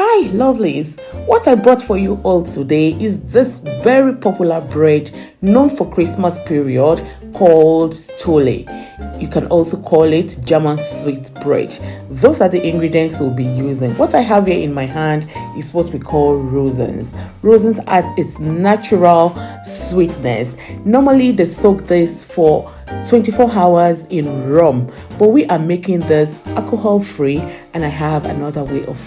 Hi lovelies, what I brought for you all today is this very popular bread known for Christmas period called Stolle. You can also call it German sweet bread. Those are the ingredients we'll be using. What I have here in my hand is what we call Rosins. Rosins adds its natural sweetness. Normally they soak this for 24 hours in rum, but we are making this alcohol free, and I have another way of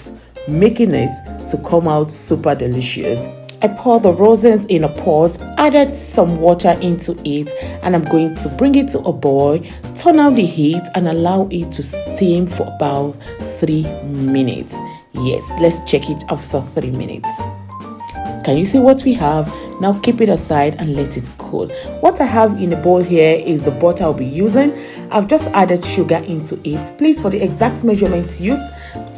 making it to come out super delicious. I pour the rosins in a pot, added some water into it, and I'm going to bring it to a boil, turn out the heat and allow it to steam for about 3 minutes. Yes, let's check it after 3 minutes. Can you see what we have? Now keep it aside and let it cool. What I have in a bowl here is the butter I'll be using. I've just added sugar into it. Please, for the exact measurements used,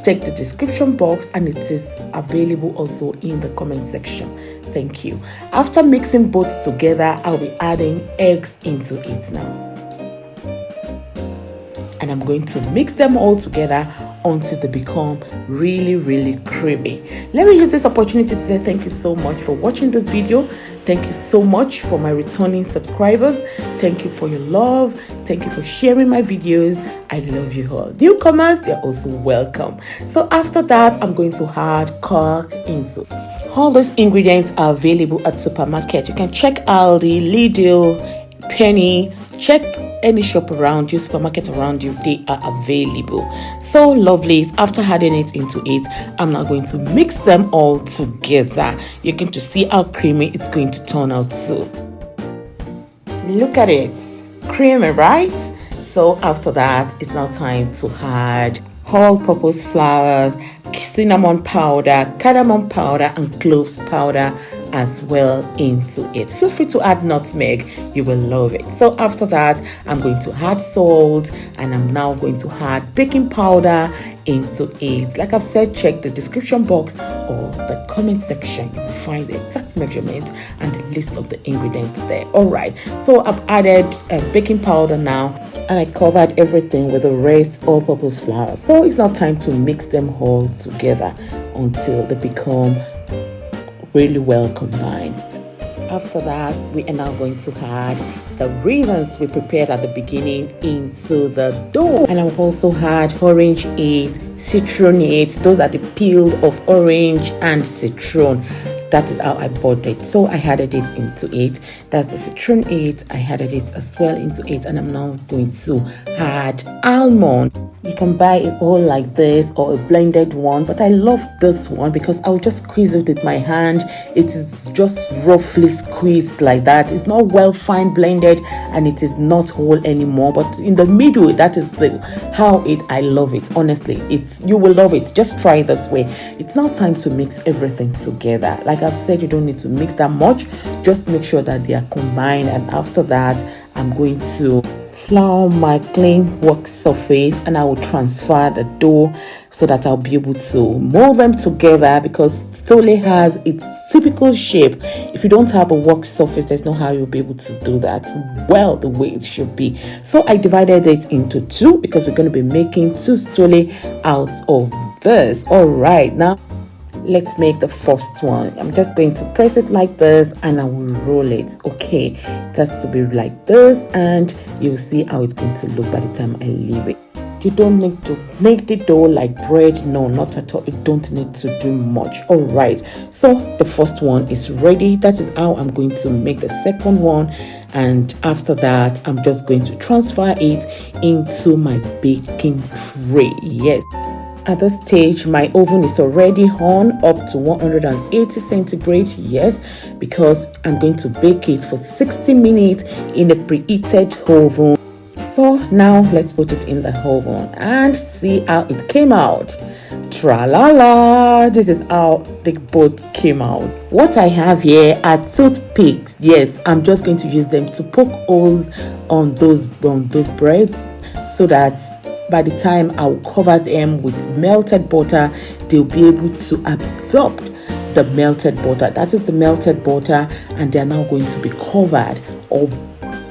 check the description box, and it is available also in the comment section. Thank you. After mixing both together, I'll be adding eggs into it now. And I'm going to mix them all together until they become really creamy. Let me use this opportunity to say thank you so much for watching this video. Thank you so much for my returning subscribers. Thank you for your love. Thank you for sharing my videos. I love you all. Newcomers, they're also welcome. So after that, I'm going to add Quack into it. All these ingredients are available at supermarket. You can check Aldi, Lidl, Penny, check any shop around you, supermarket around you, they are available. So lovelies, after adding it into it, I'm now going to mix them all together. You're going to see how creamy it's going to turn out too. Look at it, creamy, right? So after that, it's now time to add all-purpose flour, cinnamon powder, cadamon powder and cloves powder as well into it. Feel free to add nutmeg, you will love it. So after that, I'm going to add salt, and I'm now going to add baking powder into it. Like I've said, check the description box or the comment section. You will find the exact measurement and the list of the ingredients there. All right, so I've added baking powder now, and I covered everything with the rest all-purpose flour. So it's now time to mix them all together until they become really well combined. After that, we are now going to add the raisins we prepared at the beginning into the dough, and I've also had Orangeate, Citronate. Those are the peel of orange and citron. That is how I bought it. So I added it into it. That's the Citronate. I added it as well into it, and I'm now going to add Almond. You can buy it all like this or a blended one, but I love this one because I'll just squeeze it with my hand. It is just roughly squeezed like that. It's not well fine blended, and it is not whole anymore, but in the middle, that is how I love it. Honestly, you will love it. Just try it this way. It's now time to mix everything together. Like I've said, you don't need to mix that much. Just make sure that they are combined, and after that, I'm going to flour my clean work surface, and I will transfer the dough so that I'll be able to mold them together, because Stolle has its typical shape. If you don't have a work surface, there's no how you'll be able to do that well the way it should be. So I divided it into two because we're going to be making 2 Stolle out of this. All right, now let's make the first one. I'm just going to press it like this, and I will roll it. Okay, it has to be like this, and you'll see how it's going to look by the time I leave it. You don't need to make the dough like bread. No, not at all. You don't need to do much. All right, so the first one is ready. That is how I'm going to make the second one, and after that, I'm just going to transfer it into my baking tray. Yes. At this stage, my oven is already on up to 180 centigrade. Yes, because I'm going to bake it for 60 minutes in a preheated oven. So now let's put it in the oven and see how it came out. Tra-la-la! This is how the both came out. What I have here are toothpicks. Yes, I'm just going to use them to poke holes on those breads, so that by the time I'll cover them with melted butter, they'll be able to absorb the melted butter. That is the melted butter, and they're now going to be covered or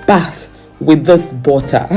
bathed with this butter.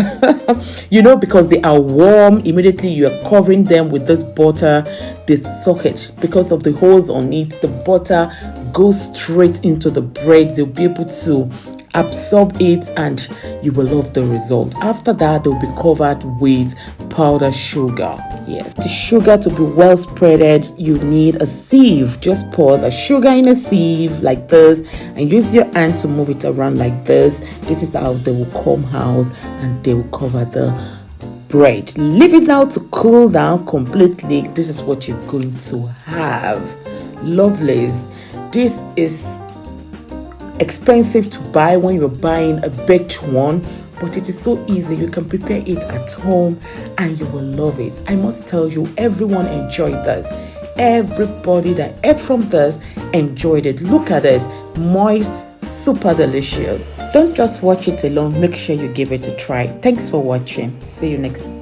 You know, because they are warm, immediately you are covering them with this butter, they soak it. Because of the holes on it, the butter goes straight into the bread. They'll be able to absorb it and you will love the result. After that, they'll be covered with powdered sugar. Yes, the sugar to be well spreaded, you need a sieve. Just pour the sugar in a sieve like this and use your hand to move it around like this. This is how they will come out and they will cover the bread. Leave it now to cool down completely. This is what you're going to have. Lovelies, this is expensive to buy when you're buying a baked one, but it is so easy. You can prepare it at home and you will love it. I must tell you, everyone enjoyed this. Everybody that ate from this enjoyed it. Look at this, moist, super delicious. Don't just watch it alone, make sure you give it a try. Thanks for watching. See you next time.